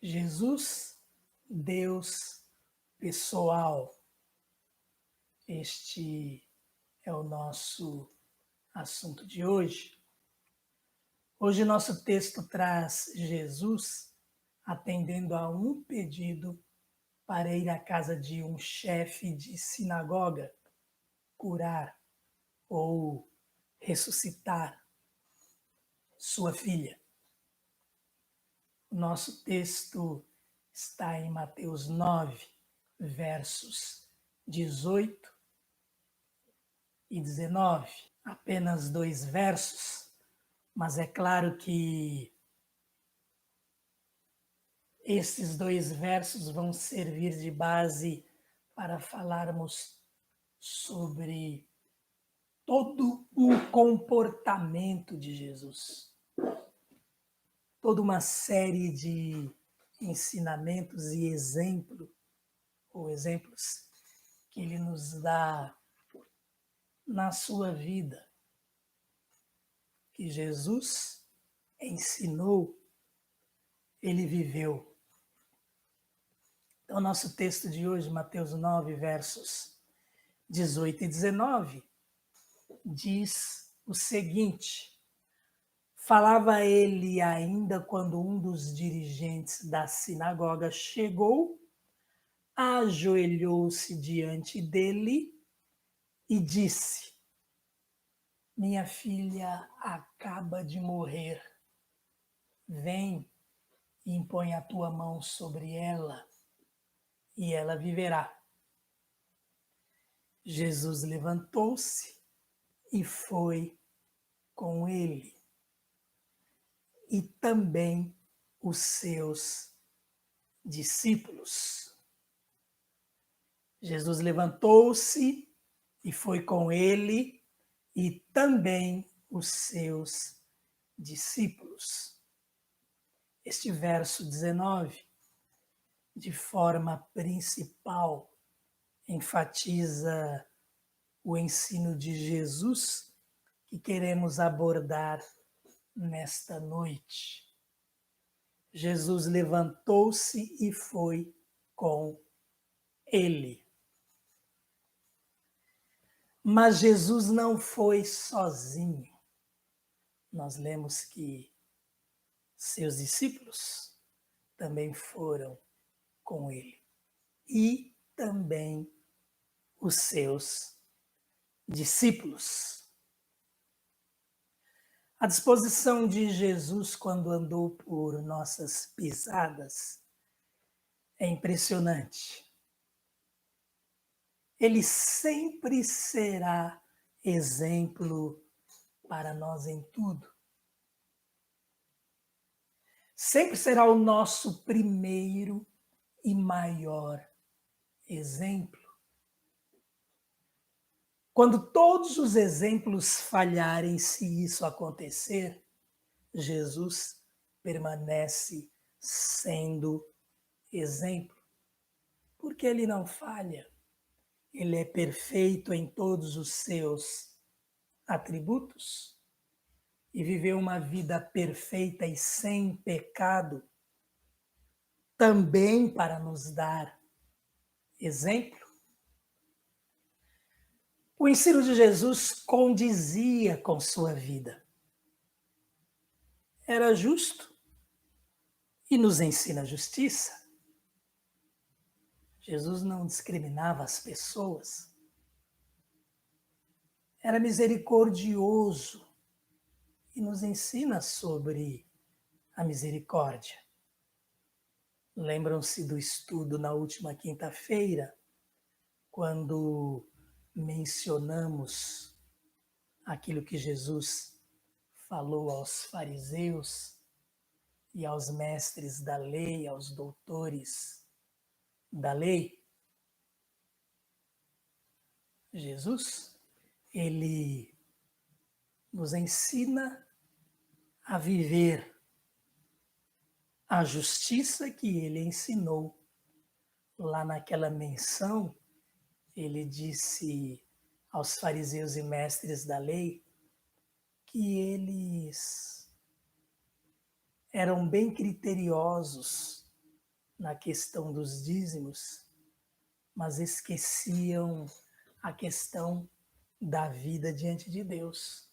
Jesus, Deus pessoal. Este é o nosso assunto de hoje. Hoje nosso texto traz Jesus atendendo a um pedido para ir à casa de um chefe de sinagoga, curar ou ressuscitar sua filha. O nosso texto está em Mateus 9, versos 18 e 19. Apenas 2 versos, mas é claro que esses 2 versos vão servir de base para falarmos sobre todo o comportamento de Jesus. Toda uma série de ensinamentos e exemplos que ele nos dá na sua vida, que Jesus ensinou, ele viveu. Então, nosso texto de hoje, Mateus 9, versos 18 e 19, diz o seguinte: falava ele ainda quando um dos dirigentes da sinagoga chegou, ajoelhou-se diante dele e disse: minha filha acaba de morrer. Vem e impõe a tua mão sobre ela e ela viverá. Jesus levantou-se e foi com ele, e também os seus discípulos. Jesus levantou-se e foi com ele, e também os seus discípulos. Este verso 19, de forma principal, enfatiza o ensino de Jesus que queremos abordar nesta noite. Jesus levantou-se e foi com ele. Mas Jesus não foi sozinho. Nós lemos que seus discípulos também foram com ele. E também os seus discípulos. A disposição de Jesus quando andou por nossas pisadas é impressionante. Ele sempre será exemplo para nós em tudo. Sempre será o nosso primeiro e maior exemplo. Quando todos os exemplos falharem, se isso acontecer, Jesus permanece sendo exemplo, porque ele não falha. Ele é perfeito em todos os seus atributos e viveu uma vida perfeita e sem pecado, também para nos dar exemplo. O ensino de Jesus condizia com sua vida. Era justo e nos ensina a justiça. Jesus não discriminava as pessoas. Era misericordioso e nos ensina sobre a misericórdia. Lembram-se do estudo na última quinta-feira, quando mencionamos aquilo que Jesus falou aos fariseus e aos mestres da lei, aos doutores da lei. Jesus, ele nos ensina a viver a justiça que ele ensinou. Lá naquela menção, ele disse aos fariseus e mestres da lei que eles eram bem criteriosos na questão dos dízimos, mas esqueciam a questão da vida diante de Deus.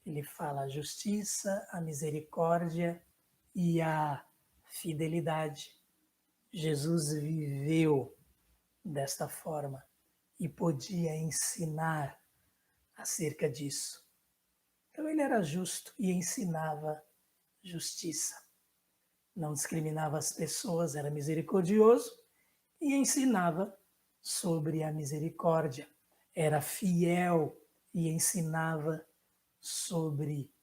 Ele fala a justiça, a misericórdia e a fidelidade. Jesus viveu desta forma e podia ensinar acerca disso. Então ele era justo e ensinava justiça. Não discriminava as pessoas, era misericordioso e ensinava sobre a misericórdia. Era fiel e ensinava sobre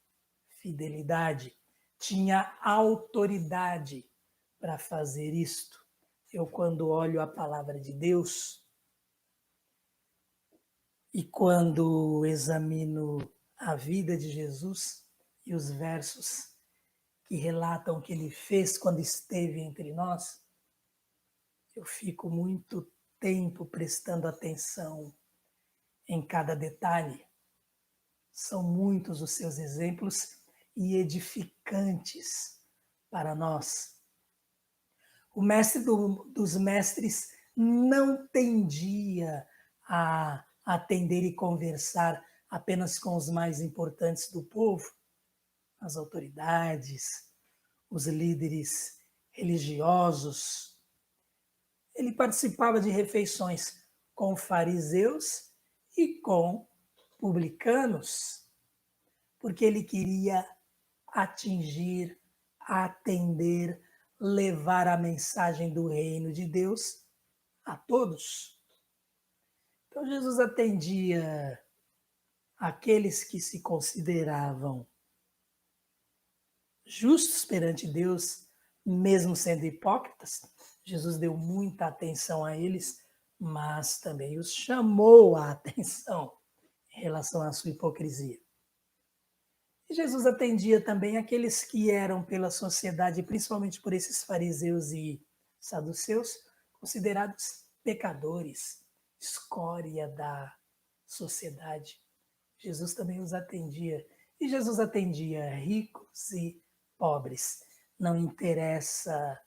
fidelidade. Tinha autoridade para fazer isto. Eu, quando olho a palavra de Deus e quando examino a vida de Jesus e os versos que relatam o que ele fez quando esteve entre nós, eu fico muito tempo prestando atenção em cada detalhe. São muitos os seus exemplos e edificantes para nós. O mestre dos mestres não tendia a atender e conversar apenas com os mais importantes do povo, as autoridades, os líderes religiosos. Ele participava de refeições com fariseus e com publicanos, porque ele queria atingir, atender, levar a mensagem do reino de Deus a todos. Então Jesus atendia aqueles que se consideravam justos perante Deus, mesmo sendo hipócritas. Jesus deu muita atenção a eles, mas também os chamou a atenção em relação à sua hipocrisia. E Jesus atendia também aqueles que eram pela sociedade, principalmente por esses fariseus e saduceus, considerados pecadores, escória da sociedade. Jesus também os atendia. E Jesus atendia ricos e pobres. Não interessa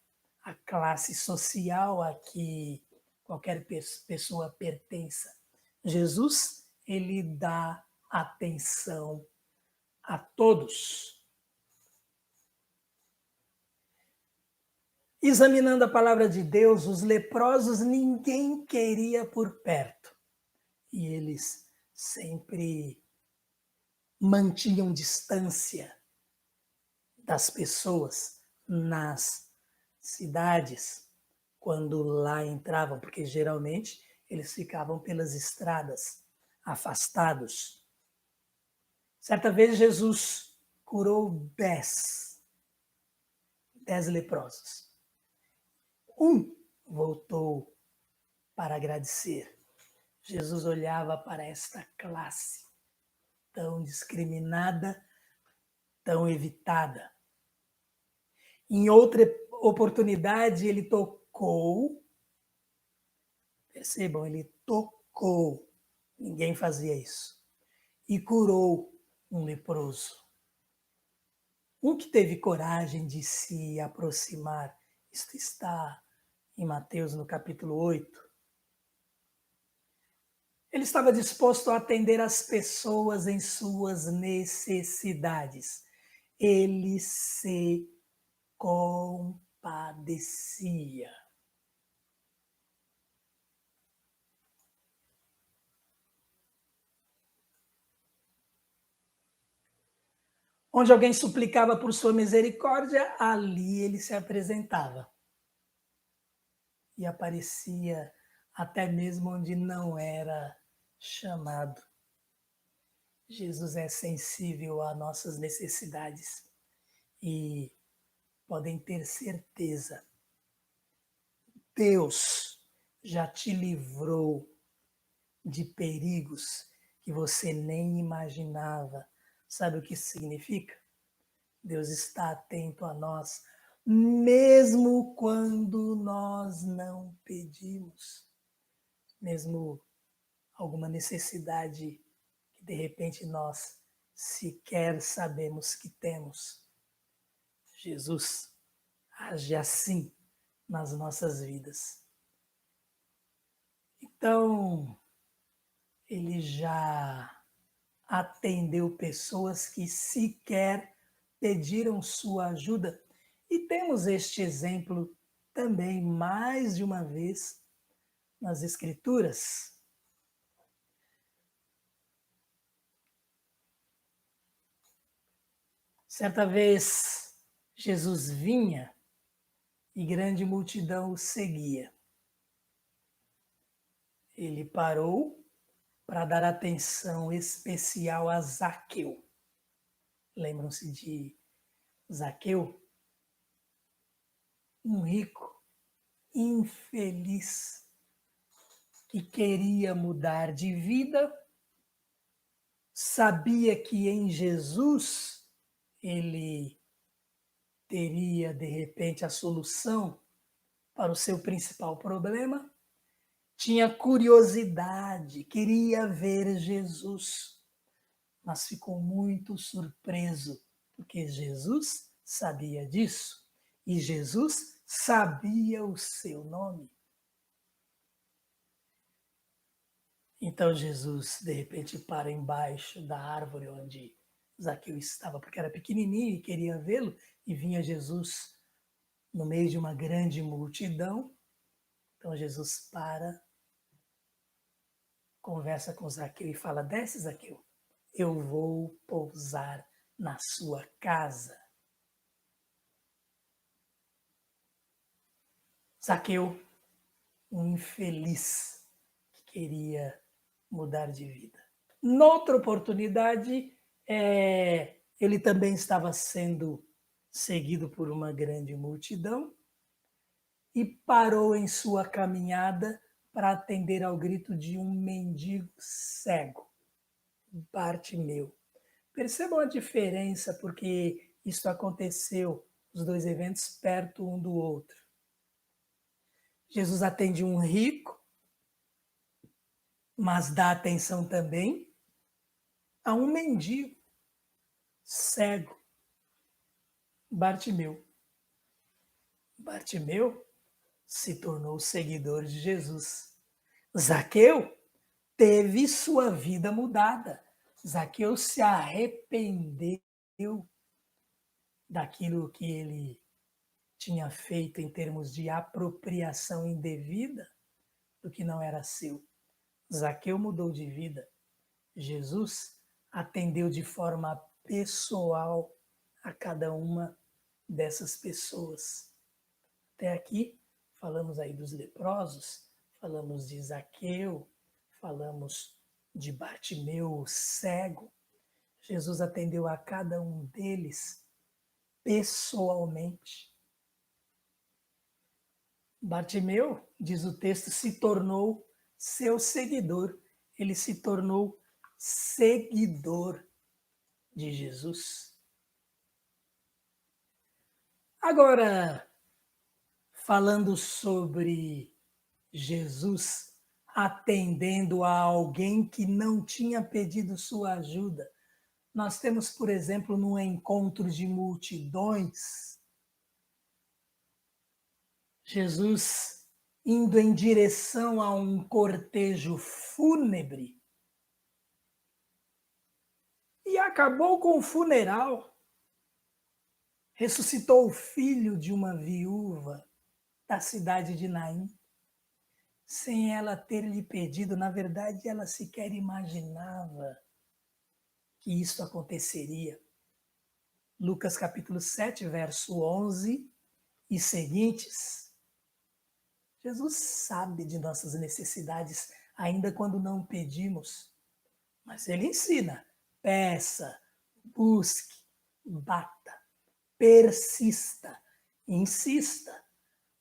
a classe social a que qualquer pessoa pertença. Jesus, ele dá atenção a todos. Examinando a palavra de Deus, os leprosos ninguém queria por perto. E eles sempre mantinham distância das pessoas nas cidades quando lá entravam, porque geralmente eles ficavam pelas estradas, afastados. Certa vez Jesus curou 10 leprosos. Um voltou para agradecer. Jesus olhava para esta classe tão discriminada, tão evitada. Em outra oportunidade, ele tocou, percebam, ele tocou, ninguém fazia isso, e curou um leproso. Um que teve coragem de se aproximar, isto está em Mateus, no capítulo 8. Ele estava disposto a atender as pessoas em suas necessidades. Ele se compadecia. Onde alguém suplicava por sua misericórdia, ali ele se apresentava. E aparecia até mesmo onde não era chamado. Jesus é sensível a nossas necessidades e podem ter certeza, Deus já te livrou de perigos que você nem imaginava. Sabe o que isso significa? Deus está atento a nós, mesmo quando nós não pedimos, mesmo alguma necessidade que de repente nós sequer sabemos que temos. Jesus age assim nas nossas vidas. Então, ele já atendeu pessoas que sequer pediram sua ajuda. E temos este exemplo também mais de uma vez nas Escrituras. Certa vez, Jesus vinha e grande multidão o seguia. Ele parou para dar atenção especial a Zaqueu. Lembram-se de Zaqueu? Um rico infeliz que queria mudar de vida, sabia que em Jesus ele teria de repente a solução para o seu principal problema, tinha curiosidade, queria ver Jesus, mas ficou muito surpreso, porque Jesus sabia disso e Jesus sabia o seu nome. Então Jesus, de repente, para embaixo da árvore onde Zaqueu estava, porque era pequenininho e queria vê-lo, e vinha Jesus no meio de uma grande multidão. Então Jesus para, conversa com Zaqueu e fala: desce, Zaqueu, eu vou pousar na sua casa. Zaqueu, um infeliz que queria mudar de vida. Noutra oportunidade, ele também estava sendo seguido por uma grande multidão e parou em sua caminhada para atender ao grito de um mendigo cego, Bartimeu. Percebam a diferença, porque isso aconteceu, os dois eventos, perto um do outro. Jesus atende um rico, mas dá atenção também a um mendigo cego, Bartimeu. Bartimeu se tornou seguidor de Jesus. Zaqueu teve sua vida mudada. Zaqueu se arrependeu daquilo que ele tinha feito em termos de apropriação indevida do que não era seu. Zaqueu mudou de vida. Jesus atendeu de forma pessoal a cada uma dessas pessoas. Até aqui, falamos aí dos leprosos, falamos de Zaqueu, falamos de Bartimeu, o cego. Jesus atendeu a cada um deles pessoalmente. Bartimeu, diz o texto, se tornou seu seguidor. Ele se tornou seguidor de Jesus. Agora, falando sobre Jesus atendendo a alguém que não tinha pedido sua ajuda, nós temos, por exemplo, num encontro de multidões, Jesus indo em direção a um cortejo fúnebre e acabou com o funeral. Ressuscitou o filho de uma viúva da cidade de Naim, sem ela ter lhe pedido. Na verdade, ela sequer imaginava que isso aconteceria. Lucas capítulo 7, verso 11 e seguintes. Jesus sabe de nossas necessidades, ainda quando não pedimos. Mas ele ensina: peça, busque, bata, persista, insista.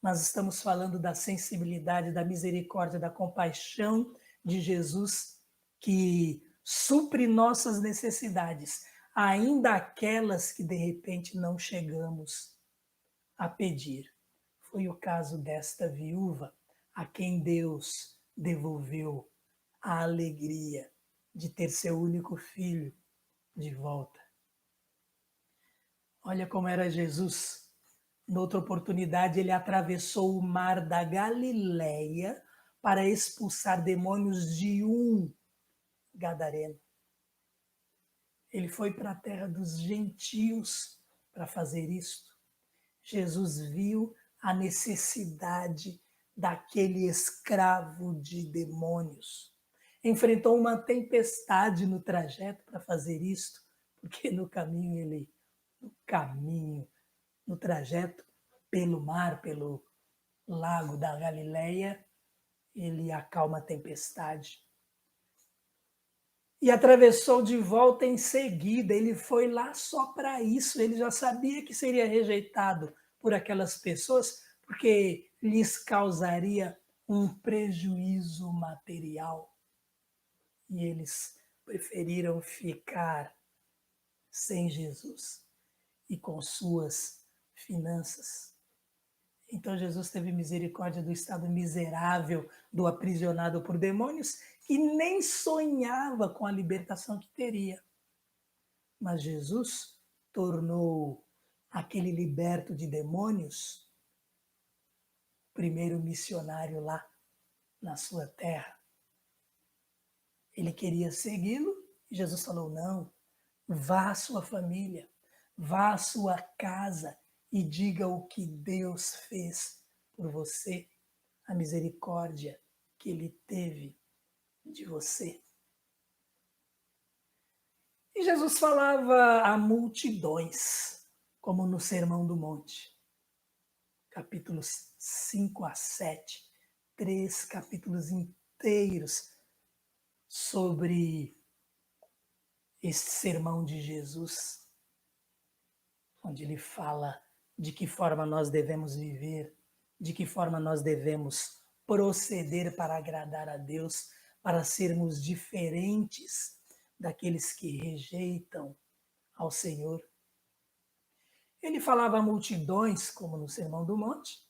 Nós estamos falando da sensibilidade, da misericórdia, da compaixão de Jesus que supre nossas necessidades, ainda aquelas que de repente não chegamos a pedir. Foi o caso desta viúva, a quem Deus devolveu a alegria de ter seu único filho de volta. Olha como era Jesus. Noutra oportunidade, ele atravessou o mar da Galileia para expulsar demônios de um gadareno. Ele foi para a terra dos gentios para fazer isto. Jesus viu a necessidade daquele escravo de demônios. Enfrentou uma tempestade no trajeto para fazer isto, porque no trajeto pelo mar, pelo lago da Galileia, ele acalma a tempestade. E atravessou de volta em seguida. Ele foi lá só para isso. Ele já sabia que seria rejeitado por aquelas pessoas, porque lhes causaria um prejuízo material. E eles preferiram ficar sem Jesus e com suas finanças. Então Jesus teve misericórdia do estado miserável do aprisionado por demônios, que nem sonhava com a libertação que teria. Mas Jesus tornou aquele liberto de demônios primeiro missionário lá na sua terra. Ele queria segui-lo e Jesus falou: não, vá à sua família, vá à sua casa e diga o que Deus fez por você, a misericórdia que ele teve de você. E Jesus falava a multidões, como no Sermão do Monte, capítulos 5 a 7, 3 capítulos inteiros sobre esse sermão de Jesus, onde ele fala de que forma nós devemos viver, de que forma nós devemos proceder para agradar a Deus, para sermos diferentes daqueles que rejeitam ao Senhor. Ele falava a multidões, como no Sermão do Monte,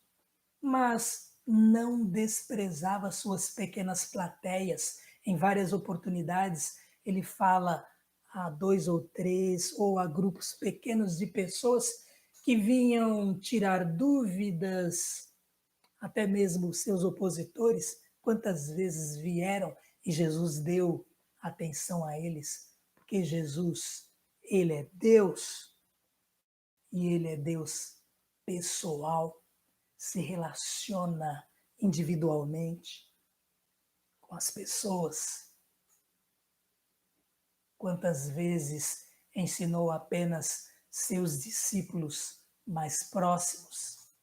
mas não desprezava suas pequenas plateias. Em várias oportunidades, ele fala a 2 ou 3 ou a grupos pequenos de pessoas que vinham tirar dúvidas, até mesmo seus opositores, quantas vezes vieram e Jesus deu atenção a eles, porque Jesus, ele é Deus e ele é Deus pessoal, se relaciona individualmente com as pessoas. Quantas vezes ensinou apenas seus discípulos mais próximos?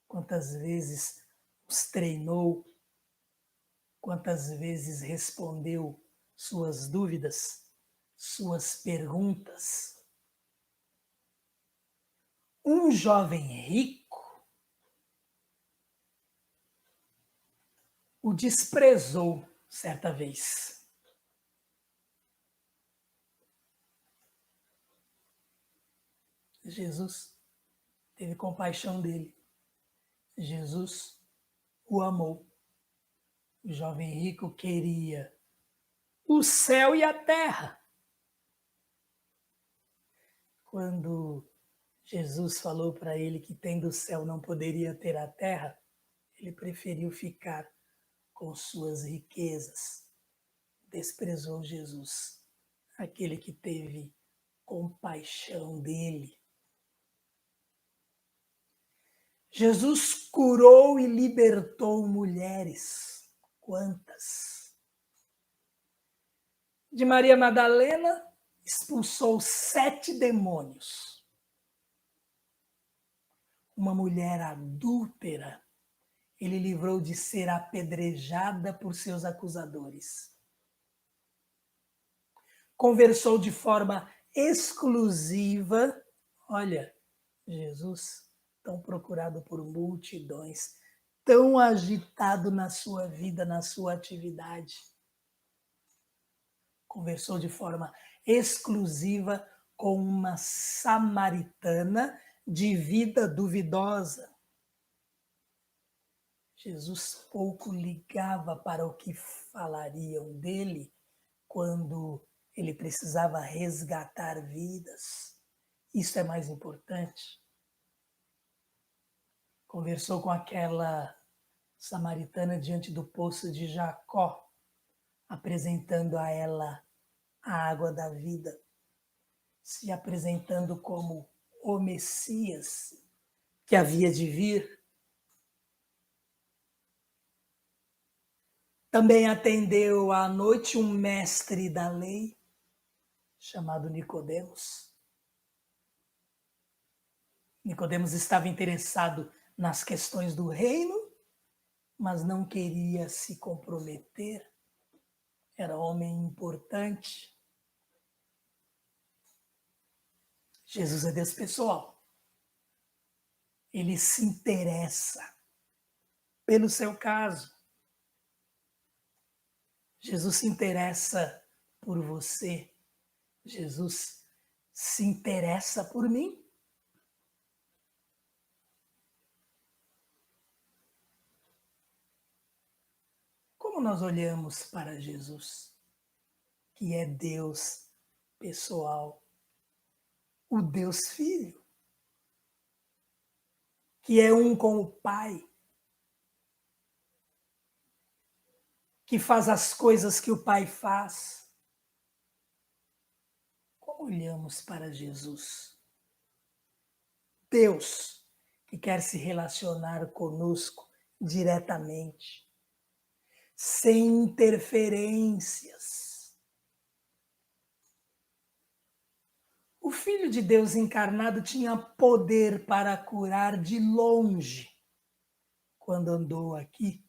Quantas vezes os treinou? Quantas vezes respondeu suas dúvidas, suas perguntas? Um jovem rico o desprezou certa vez. Jesus teve compaixão dele. Jesus o amou. O jovem rico queria o céu e a terra. Quando Jesus falou para ele que tendo o céu não poderia ter a terra, ele preferiu ficar com suas riquezas. Desprezou Jesus, aquele que teve compaixão dele. Jesus curou e libertou mulheres. Quantas? De Maria Madalena, expulsou 7 demônios. Uma mulher adúltera, ele livrou de ser apedrejada por seus acusadores. Conversou de forma exclusiva. Olha, Jesus, tão procurado por multidões, tão agitado na sua vida, na sua atividade. Conversou de forma exclusiva com uma samaritana de vida duvidosa. Jesus pouco ligava para o que falariam dele quando ele precisava resgatar vidas. Isso é mais importante. conversou com aquela samaritana diante do poço de Jacó, apresentando a ela a água da vida, se apresentando como o Messias que havia de vir. Também atendeu à noite um mestre da lei, chamado Nicodemos. Nicodemos estava interessado nas questões do reino, mas não queria se comprometer. Era homem importante. Jesus é Deus pessoal. Ele se interessa pelo seu caso. Jesus se interessa por você. Jesus se interessa por mim. Como nós olhamos para Jesus, que é Deus pessoal, o Deus Filho, que é um com o Pai, que faz as coisas que o Pai faz. Como olhamos para Jesus? Deus, que quer se relacionar conosco diretamente, sem interferências. O Filho de Deus encarnado tinha poder para curar de longe quando andou aqui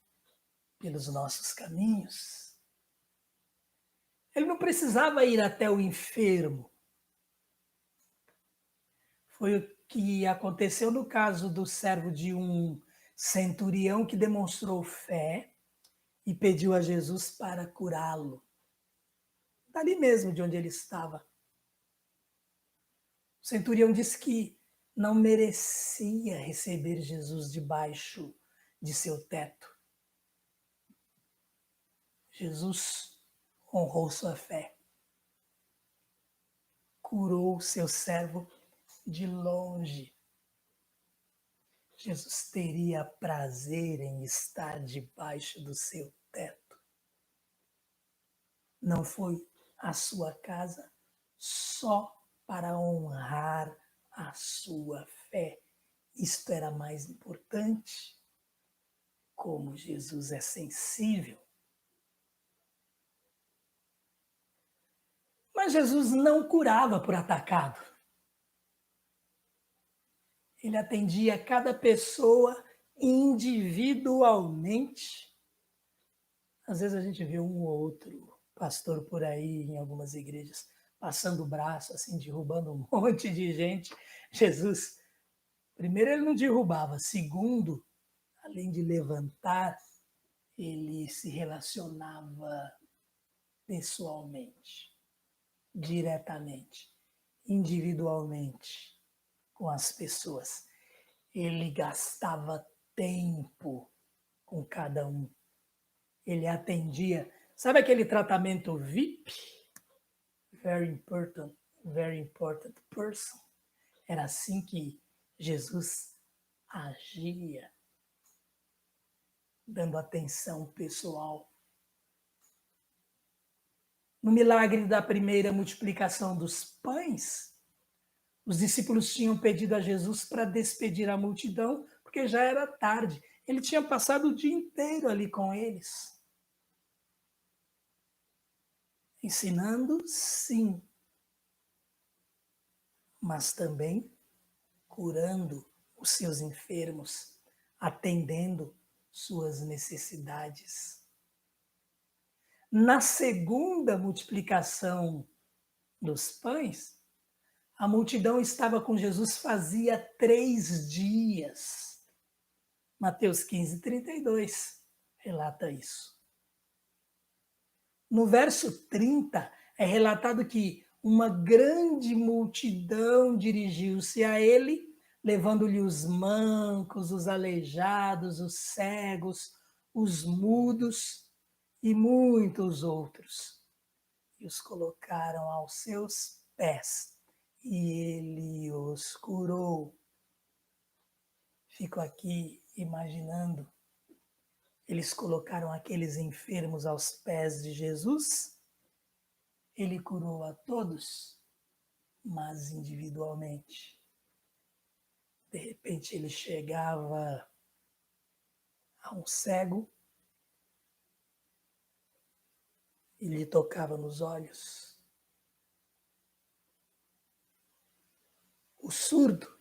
pelos nossos caminhos. Ele não precisava ir até o enfermo. Foi o que aconteceu no caso do servo de um centurião que demonstrou fé e pediu a Jesus para curá-lo. Dali mesmo de onde ele estava. O centurião disse que não merecia receber Jesus debaixo de seu teto. Jesus honrou sua fé. Curou seu servo de longe. Jesus teria prazer em estar debaixo do seu teto. Não foi à sua casa só para honrar a sua fé. Isto era mais importante. Como Jesus é sensível. Mas Jesus não curava por atacado. Ele atendia cada pessoa individualmente. Às vezes a gente vê um ou outro pastor por aí em algumas igrejas passando o braço, assim, derrubando um monte de gente. Jesus, primeiro, ele não derrubava. Segundo, além de levantar, ele se relacionava pessoalmente, diretamente, individualmente com as pessoas. Ele gastava tempo com cada um. Ele atendia. Sabe aquele tratamento VIP? Very important person. Era assim que Jesus agia, dando atenção pessoal. No milagre da primeira multiplicação dos pães, os discípulos tinham pedido a Jesus para despedir a multidão, porque já era tarde. Ele tinha passado o dia inteiro ali com eles. Ensinando, sim, mas também curando os seus enfermos, atendendo suas necessidades. Na segunda multiplicação dos pães, a multidão estava com Jesus fazia 3 dias. Mateus 15, 32 relata isso. No verso 30, é relatado que uma grande multidão dirigiu-se a ele, levando-lhe os mancos, os aleijados, os cegos, os mudos e muitos outros. E os colocaram aos seus pés, e ele os curou. fico aqui imaginando, eles colocaram aqueles enfermos aos pés de Jesus, ele curou a todos, mas individualmente. De repente ele chegava a um cego e lhe tocava nos olhos. O surdo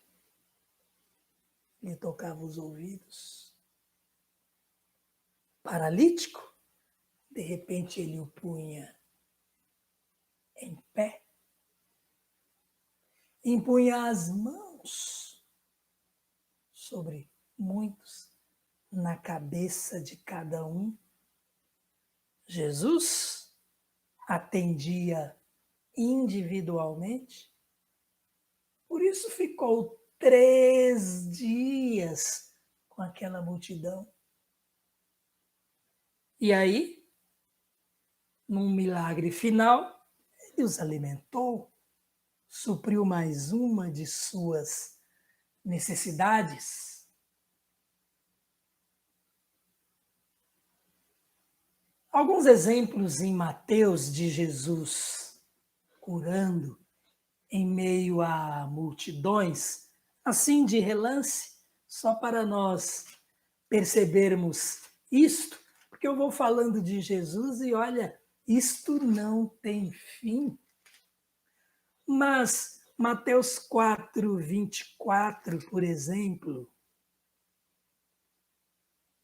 lhe tocava os ouvidos. Paralítico, de repente ele o punha em pé, impunha as mãos sobre muitos, na cabeça de cada um. Jesus atendia individualmente, por isso ficou 3 dias com aquela multidão. E aí, num milagre final, ele os alimentou, supriu mais uma de suas necessidades. Alguns exemplos em Mateus de Jesus curando em meio a multidões, assim de relance, só para nós percebermos isto, porque eu vou falando de Jesus e olha, isto não tem fim. Mas Mateus 4, 24, por exemplo,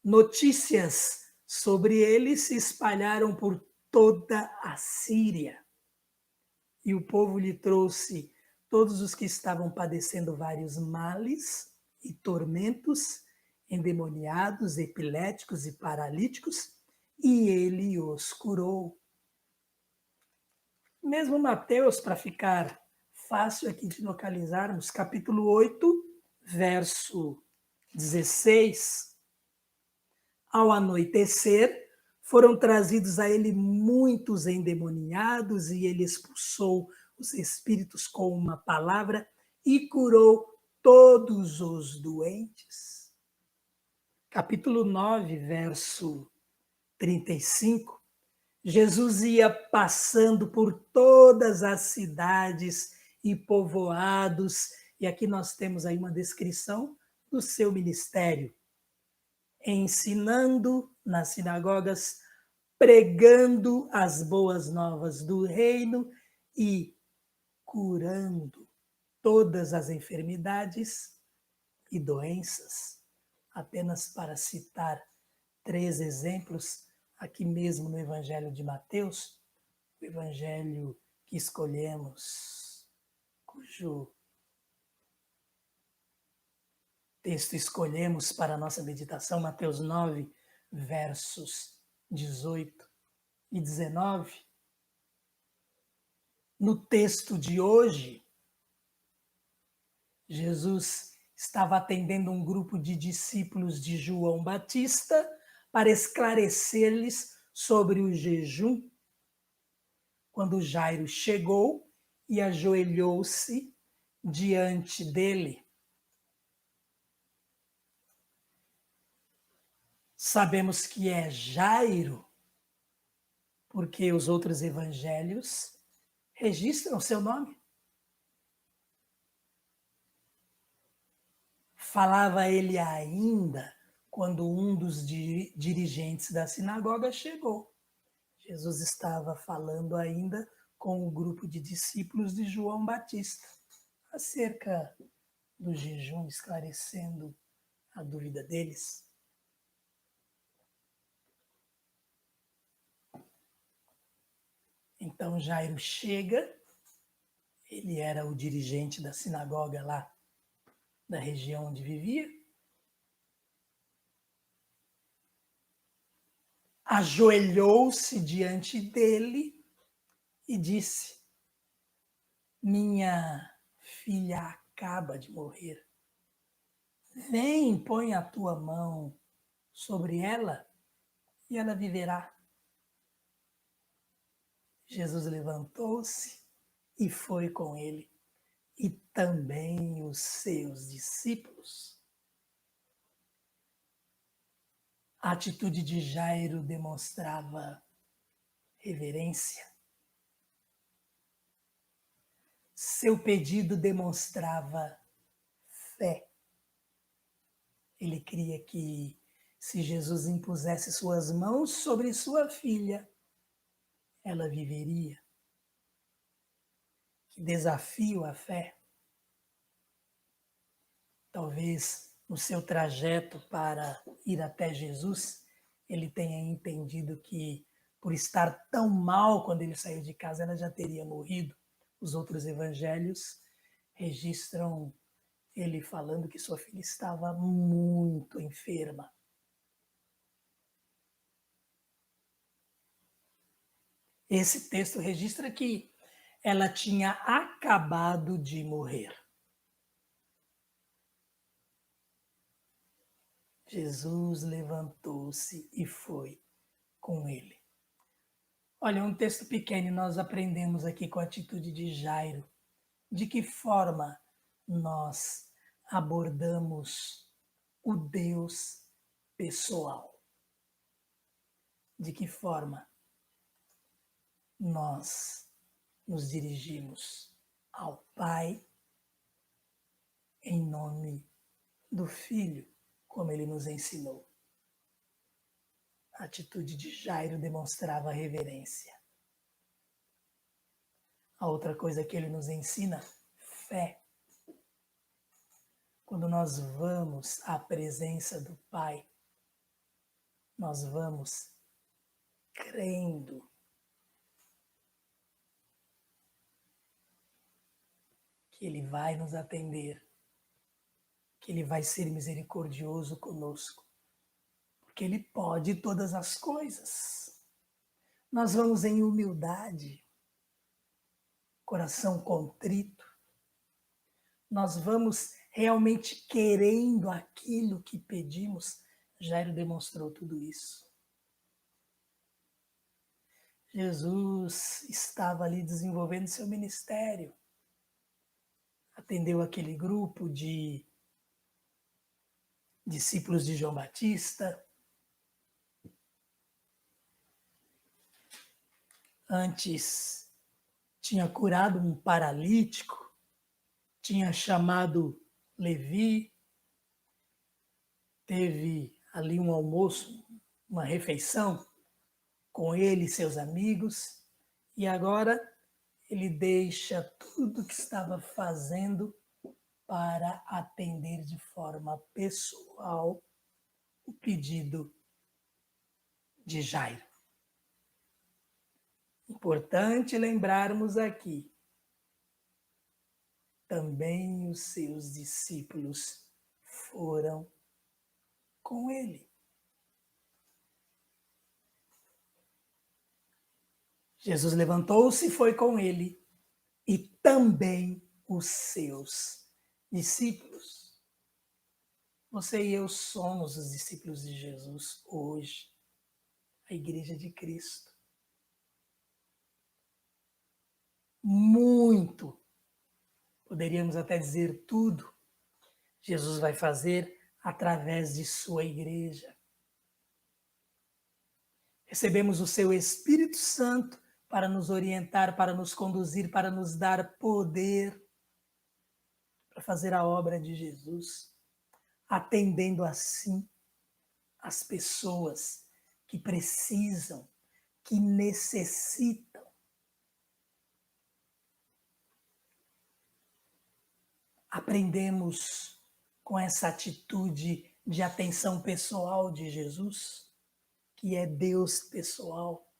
notícias sobre ele se espalharam por toda a Síria. E o povo lhe trouxe todos os que estavam padecendo vários males e tormentos, endemoniados, epiléticos e paralíticos, e ele os curou. Mesmo Mateus, para ficar fácil aqui de localizarmos, capítulo 8, verso 16. Ao anoitecer, foram trazidos a ele muitos endemoniados e ele expulsou os espíritos com uma palavra e curou todos os doentes. Capítulo 9, verso 35. Jesus ia passando por todas as cidades e povoados, e aqui nós temos aí uma descrição do seu ministério, ensinando nas sinagogas, pregando as boas novas do reino e curando todas as enfermidades e doenças. Apenas para citar 3 exemplos, aqui mesmo no Evangelho de Mateus, o Evangelho que escolhemos, cujo texto escolhemos para a nossa meditação, Mateus 9, versos 18 e 19. No texto de hoje, Jesus estava atendendo um grupo de discípulos de João Batista para esclarecer-lhes sobre o jejum. Quando Jairo chegou e ajoelhou-se diante dele. Sabemos que é Jairo, porque os outros evangelhos registram seu nome. Falava ele ainda quando um dos dirigentes da sinagoga chegou. Jesus estava falando ainda com o grupo de discípulos de João Batista acerca do jejum, esclarecendo a dúvida deles. Então Jairo chega, ele era o dirigente da sinagoga lá da região onde vivia, ajoelhou-se diante dele e disse: minha filha acaba de morrer. Vem, põe a tua mão sobre ela e ela viverá. Jesus levantou-se e foi com ele, e também os seus discípulos. A atitude de Jairo demonstrava reverência. Seu pedido demonstrava fé. Ele cria que, se Jesus impusesse suas mãos sobre sua filha, ela viveria. Que desafio à fé. Talvez no seu trajeto para ir até Jesus, ele tenha entendido que, por estar tão mal quando ele saiu de casa, ela já teria morrido. Os outros evangelhos registram ele falando que sua filha estava muito enferma. Esse texto registra que ela tinha acabado de morrer. Jesus levantou-se e foi com ele. Olha, um texto pequeno, nós aprendemos aqui com a atitude de Jairo. De que forma nós abordamos o Deus pessoal? De que forma nós nos dirigimos ao Pai em nome do Filho, como ele nos ensinou? A atitude de Jairo demonstrava reverência. A outra coisa que ele nos ensina, fé. Quando nós vamos à presença do Pai, nós vamos crendo que Ele vai nos atender, que Ele vai ser misericordioso conosco, porque Ele pode todas as coisas. Nós vamos em humildade, coração contrito, nós vamos realmente querendo aquilo que pedimos. Jairo demonstrou tudo isso. Jesus estava ali desenvolvendo seu ministério, atendeu aquele grupo de discípulos de João Batista. Antes tinha curado um paralítico, tinha chamado Levi, teve ali um almoço, uma refeição com ele e seus amigos, e agora ele deixa tudo que estava fazendo para atender de forma pessoal o pedido de Jairo. Importante lembrarmos aqui, também os seus discípulos foram com ele. Jesus levantou-se e foi com ele, e também os seus discípulos. Você e eu somos os discípulos de Jesus hoje, a Igreja de Cristo. Muito, poderíamos até dizer tudo, Jesus vai fazer através de sua igreja. Recebemos o seu Espírito Santo para nos orientar, para nos conduzir, para nos dar poder para fazer a obra de Jesus, atendendo assim as pessoas que precisam, que necessitam. Aprendemos com essa atitude de atenção pessoal de Jesus, que é Deus pessoal.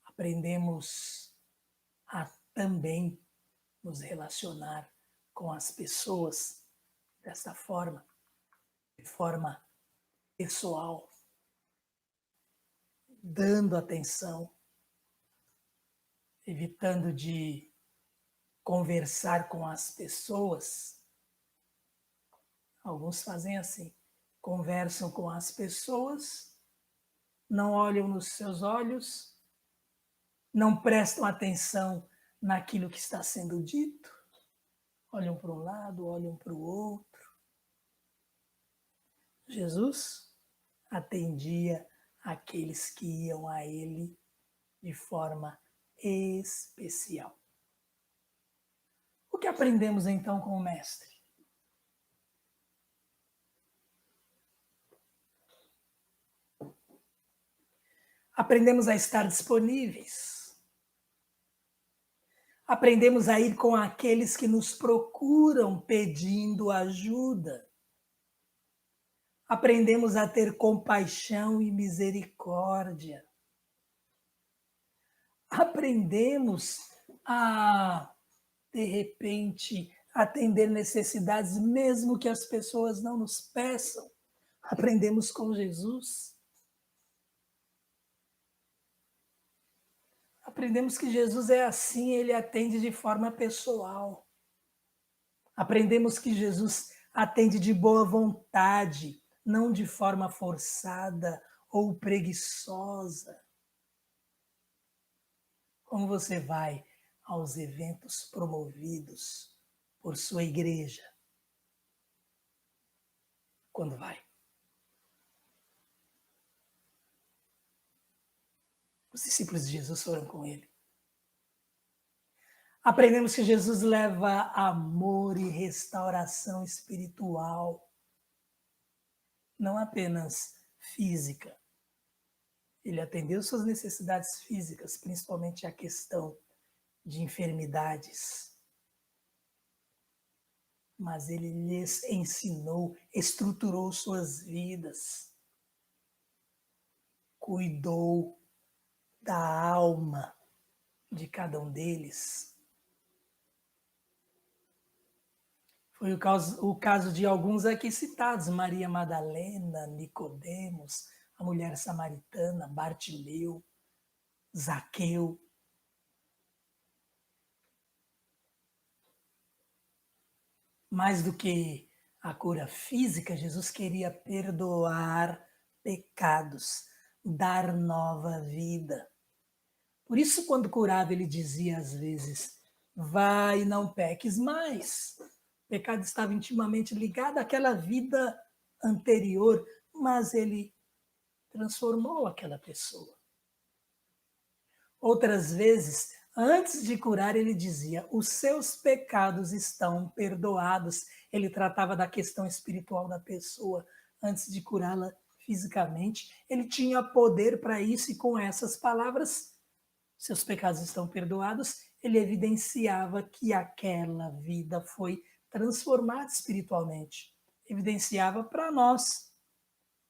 Aprendemos a também nos relacionar com as pessoas dessa forma, de forma pessoal, dando atenção, evitando de conversar com as pessoas. Alguns fazem assim, conversam com as pessoas, não olham nos seus olhos, não prestam atenção naquilo que está sendo dito, olham para um lado, olham para o outro. Jesus atendia aqueles que iam a ele de forma especial. O que aprendemos então com o Mestre? Aprendemos a estar disponíveis. Aprendemos a ir com aqueles que nos procuram pedindo ajuda. Aprendemos a ter compaixão e misericórdia. Aprendemos a, de repente, atender necessidades, mesmo que as pessoas não nos peçam. Aprendemos com Jesus. Aprendemos que Jesus é assim, ele atende de forma pessoal. Aprendemos que Jesus atende de boa vontade, não de forma forçada ou preguiçosa. Como você vai aos eventos promovidos por sua igreja? Quando vai? Os discípulos de Jesus foram com ele. Aprendemos que Jesus leva amor e restauração espiritual, não apenas física. Ele atendeu suas necessidades físicas, principalmente a questão de enfermidades. Mas ele lhes ensinou, estruturou suas vidas, cuidou da alma de cada um deles. Foi o caso de alguns aqui citados, Maria Madalena, Nicodemos, a mulher samaritana, Bartimeu, Zaqueu. Mais do que a cura física, Jesus queria perdoar pecados, dar nova vida. Por isso, quando curava, ele dizia às vezes, vai e não peques mais. O pecado estava intimamente ligado àquela vida anterior, mas ele transformou aquela pessoa. Outras vezes, antes de curar, ele dizia, os seus pecados estão perdoados. Ele tratava da questão espiritual da pessoa antes de curá-la fisicamente. Ele tinha poder para isso e com essas palavras, seus pecados estão perdoados, ele evidenciava que aquela vida foi transformada espiritualmente. Evidenciava para nós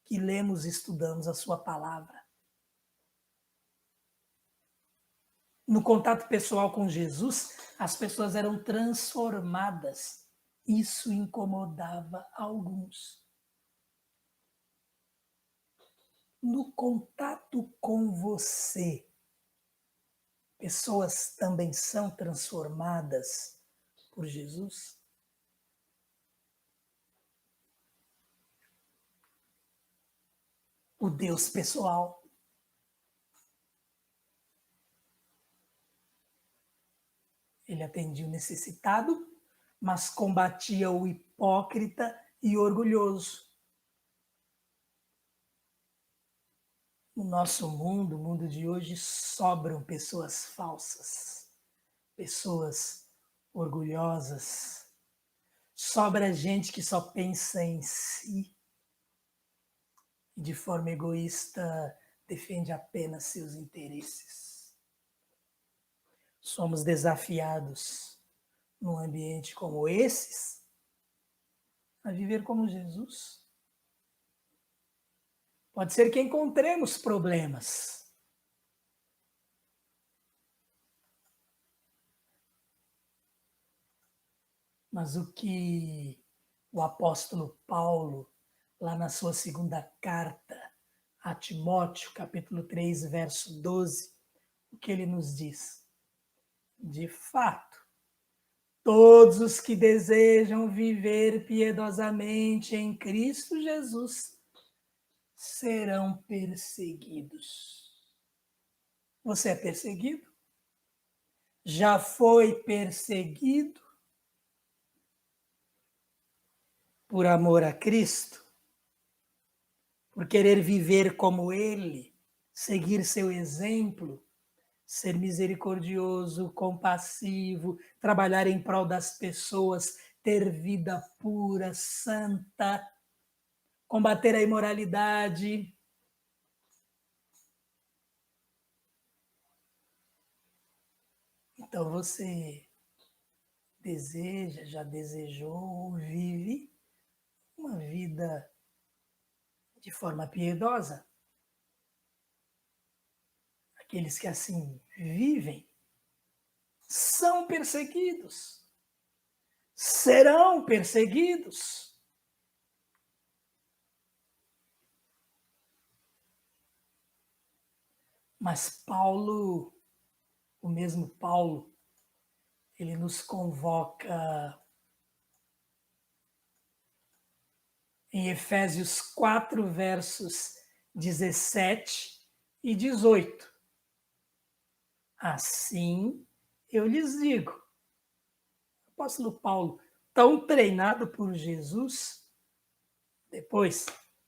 que lemos e estudamos a sua palavra. No contato pessoal com Jesus, as pessoas eram transformadas. Isso incomodava alguns. No contato com você, pessoas também são transformadas por Jesus? O Deus pessoal. Ele atendia o necessitado, mas combatia o hipócrita e orgulhoso. No nosso mundo, o mundo de hoje, sobram pessoas falsas, pessoas orgulhosas. Sobra gente que só pensa em si e de forma egoísta defende apenas seus interesses. Somos desafiados num ambiente como esses a viver como Jesus. Pode ser que encontremos problemas. Mas o que o apóstolo Paulo, lá na sua segunda carta a Timóteo, capítulo 3, verso 12, o que ele nos diz? De fato, todos os que desejam viver piedosamente em Cristo Jesus serão perseguidos. Você é perseguido? Já foi perseguido por amor a Cristo? por querer viver como ele, seguir seu exemplo, ser misericordioso, compassivo, trabalhar em prol das pessoas, ter vida pura, santa, combater a imoralidade. Então você deseja, já desejou ou vive uma vida de forma piedosa. Aqueles que assim vivem são perseguidos, serão perseguidos. Mas Paulo, o mesmo Paulo, ele nos convoca em Efésios 4, versos 17 e 18. Assim eu lhes digo, o apóstolo Paulo, tão treinado por Jesus, depois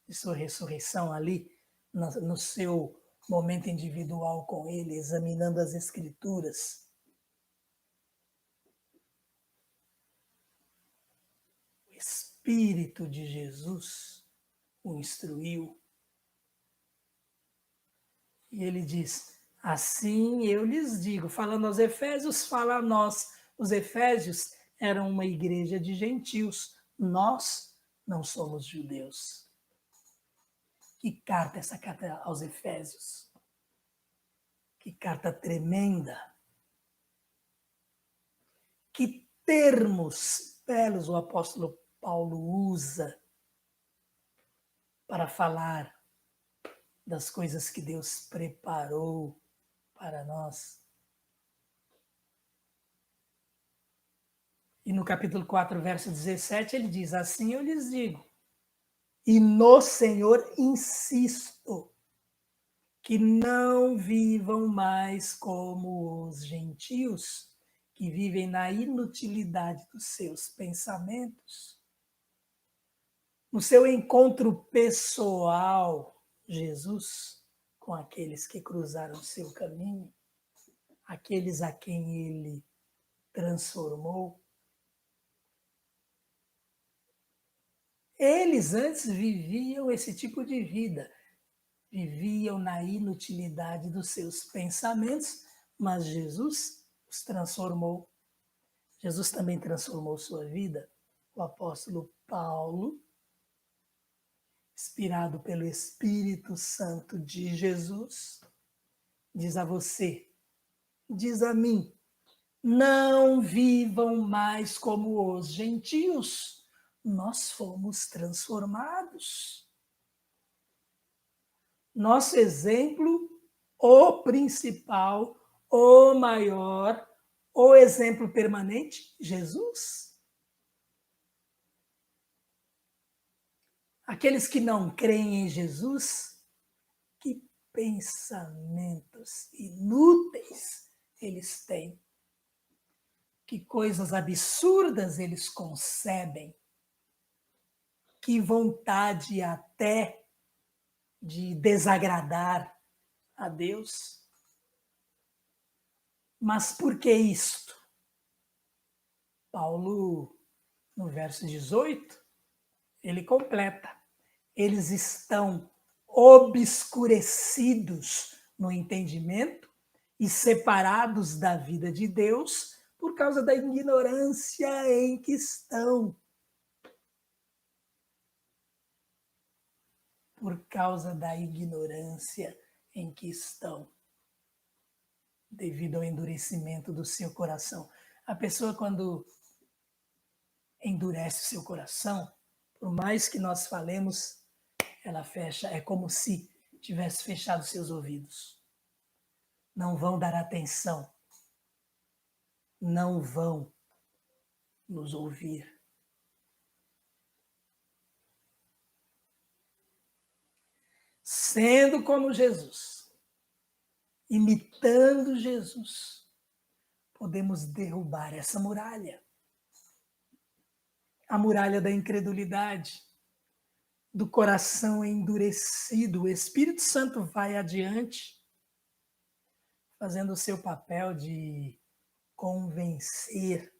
de sua ressurreição ali, no seu momento individual com ele, examinando as Escrituras, o Espírito de Jesus o instruiu. E ele diz, assim eu lhes digo, falando aos Efésios, fala a nós. Os Efésios eram uma igreja de gentios, nós não somos judeus. Que carta essa carta aos Efésios? Que carta tremenda! Que termos belos o apóstolo Paulo usa para falar das coisas que Deus preparou para nós. E no capítulo 4, verso 17, ele diz, assim eu lhes digo, e no Senhor insisto, que não vivam mais como os gentios, que vivem na inutilidade dos seus pensamentos. No seu encontro pessoal, Jesus, com aqueles que cruzaram seu caminho, aqueles a quem ele transformou, eles antes viviam esse tipo de vida, viviam na inutilidade dos seus pensamentos, mas Jesus os transformou. Jesus também transformou sua vida. O apóstolo Paulo, inspirado pelo Espírito Santo de Jesus, diz a você, diz a mim, não vivam mais como os gentios. Nós fomos transformados. Nosso exemplo, o principal, o maior, o exemplo permanente, Jesus. Aqueles que não creem em Jesus, que pensamentos inúteis eles têm. Que coisas absurdas eles concebem. Que vontade até de desagradar a Deus. Mas por que isto? Paulo, no verso 18, ele completa. Eles estão obscurecidos no entendimento e separados da vida de Deus por causa da ignorância em que estão. Por causa da ignorância em que estão, devido ao endurecimento do seu coração. A pessoa, quando endurece o seu coração, por mais que nós falemos, ela fecha, é como se tivesse fechado seus ouvidos. Não vão dar atenção, não vão nos ouvir. Sendo como Jesus, imitando Jesus, podemos derrubar essa muralha. A muralha da incredulidade, do coração endurecido. O Espírito Santo vai adiante, fazendo o seu papel de convencer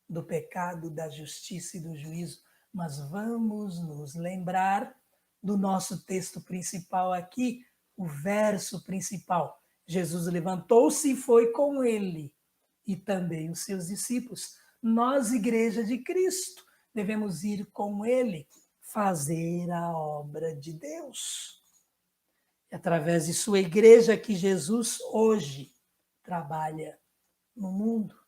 do pecado, da justiça e do juízo. Mas vamos nos lembrar do nosso texto principal aqui, o verso principal. Jesus levantou-se e foi com ele, e também os seus discípulos. Nós, Igreja de Cristo, devemos ir com ele, fazer a obra de Deus. É através de sua igreja que Jesus hoje trabalha no mundo.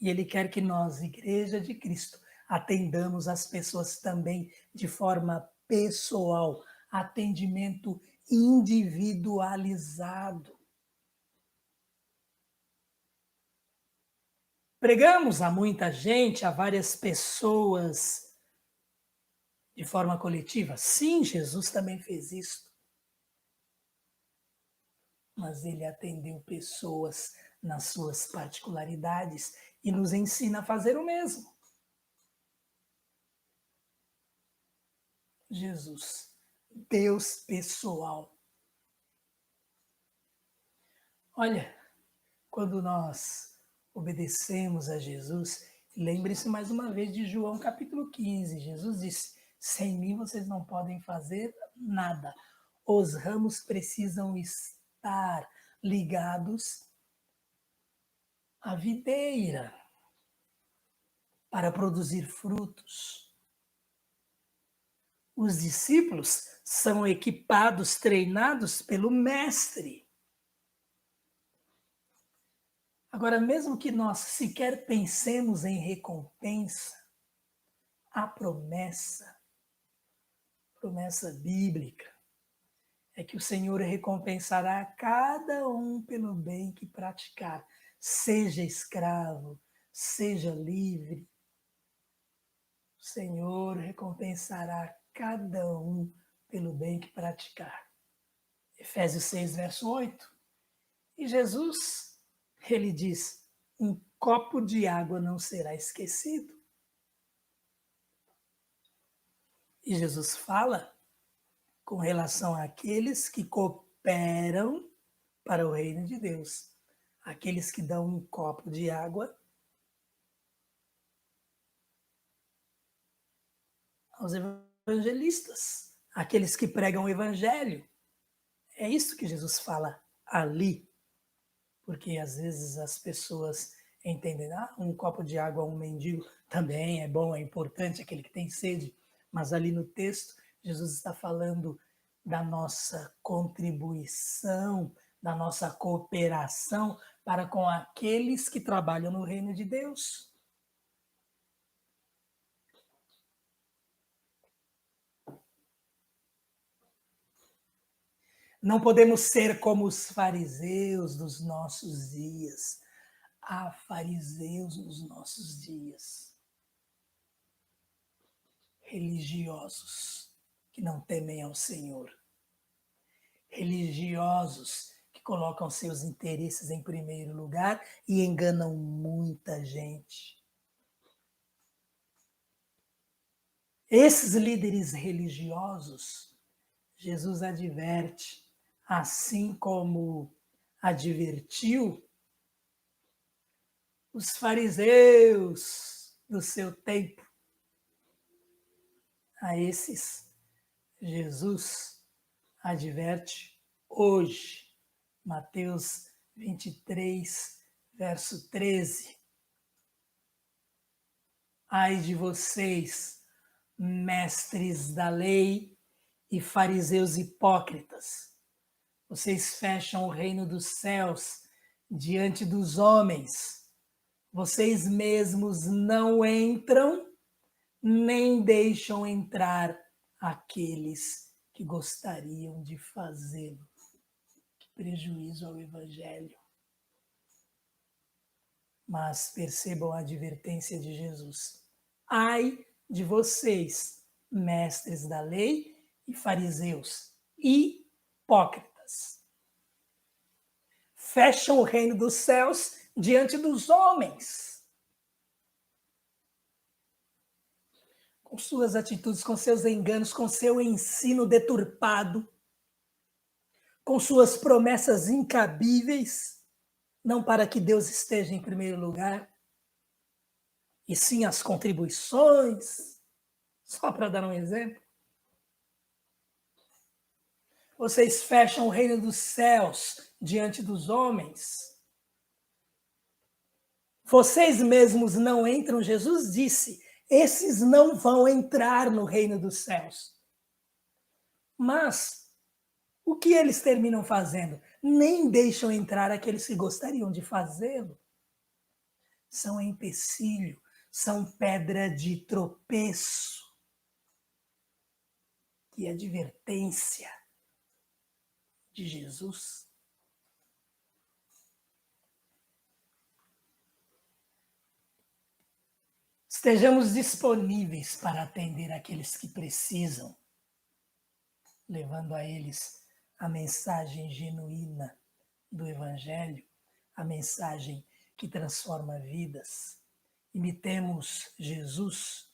E ele quer que nós, Igreja de Cristo, atendamos as pessoas também de forma pessoal, atendimento individualizado. Pregamos a muita gente, a várias pessoas de forma coletiva. Sim, Jesus também fez isso. Mas ele atendeu pessoas nas suas particularidades e nos ensina a fazer o mesmo. Jesus, Deus pessoal. Olha, quando nós obedecemos a Jesus, lembre-se mais uma vez de João capítulo 15. Jesus disse: sem mim vocês não podem fazer nada. Os ramos precisam estar ligados à videira para produzir frutos. Os discípulos são equipados, treinados pelo mestre. Agora, mesmo que nós sequer pensemos em recompensa, a promessa bíblica, é que o Senhor recompensará cada um pelo bem que praticar, seja escravo, seja livre. O Senhor recompensará cada um pelo bem que praticar. Efésios 6, verso 8. E Jesus, ele diz, um copo de água não será esquecido. E Jesus fala com relação àqueles que cooperam para o reino de Deus. Aqueles que dão um copo de água aos evangelistas, aqueles que pregam o evangelho. É isso que Jesus fala ali. Porque às vezes as pessoas entendem, um copo de água a um mendigo também é bom, é importante, aquele que tem sede. Mas ali no texto, Jesus está falando da nossa contribuição, da nossa cooperação para com aqueles que trabalham no reino de Deus. Não podemos ser como os fariseus dos nossos dias. Há fariseus nos nossos dias. Religiosos que não temem ao Senhor. Religiosos que colocam seus interesses em primeiro lugar e enganam muita gente. Esses líderes religiosos, Jesus adverte, assim como advertiu os fariseus do seu tempo. A esses, Jesus adverte hoje, Mateus 23, verso 13. Ai de vocês, mestres da lei e fariseus hipócritas, vocês fecham o reino dos céus diante dos homens, vocês mesmos não entram, nem deixam entrar aqueles que gostariam de fazê-lo. Que prejuízo ao Evangelho. Mas percebam a advertência de Jesus. Ai de vocês, mestres da lei e fariseus, hipócritas. Fecham o reino dos céus diante dos homens. com suas atitudes, com seus enganos, com seu ensino deturpado, com suas promessas incabíveis, não para que Deus esteja em primeiro lugar, e sim as contribuições, só para dar um exemplo. Vocês fecham o reino dos céus diante dos homens. Vocês mesmos não entram, Jesus disse, esses não vão entrar no reino dos céus. Mas o que eles terminam fazendo? Nem deixam entrar aqueles que gostariam de fazê-lo. São empecilho, são pedra de tropeço. Que advertência de Jesus. Estejamos disponíveis para atender aqueles que precisam, levando a eles a mensagem genuína do Evangelho, a mensagem que transforma vidas. Imitemos Jesus,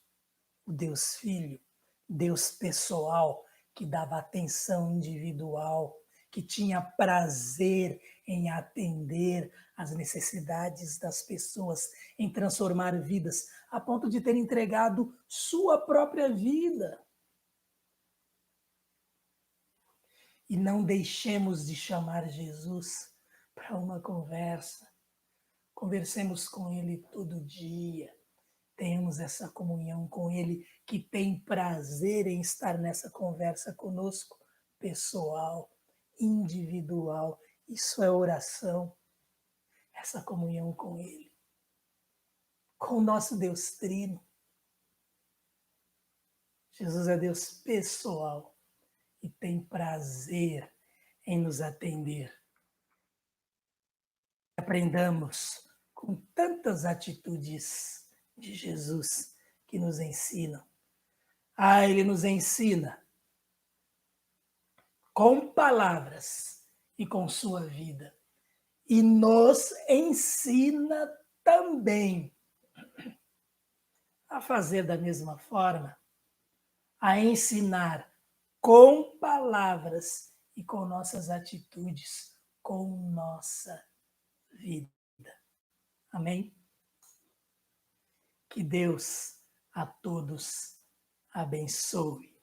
o Deus Filho, Deus pessoal, que dava atenção individual, que tinha prazer em atender às necessidades das pessoas, em transformar vidas, a ponto de ter entregado sua própria vida. E não deixemos de chamar Jesus para uma conversa. Conversemos com Ele todo dia. Tenhamos essa comunhão com Ele, que tem prazer em estar nessa conversa conosco, pessoal, individual. Isso é oração, essa comunhão com Ele, com o nosso Deus Trino. Jesus é Deus pessoal e tem prazer em nos atender. Aprendamos com tantas atitudes de Jesus que nos ensinam. Ele nos ensina com palavras e com sua vida. E nos ensina também a fazer da mesma forma, a ensinar com palavras e com nossas atitudes, com nossa vida. Amém? Que Deus a todos abençoe.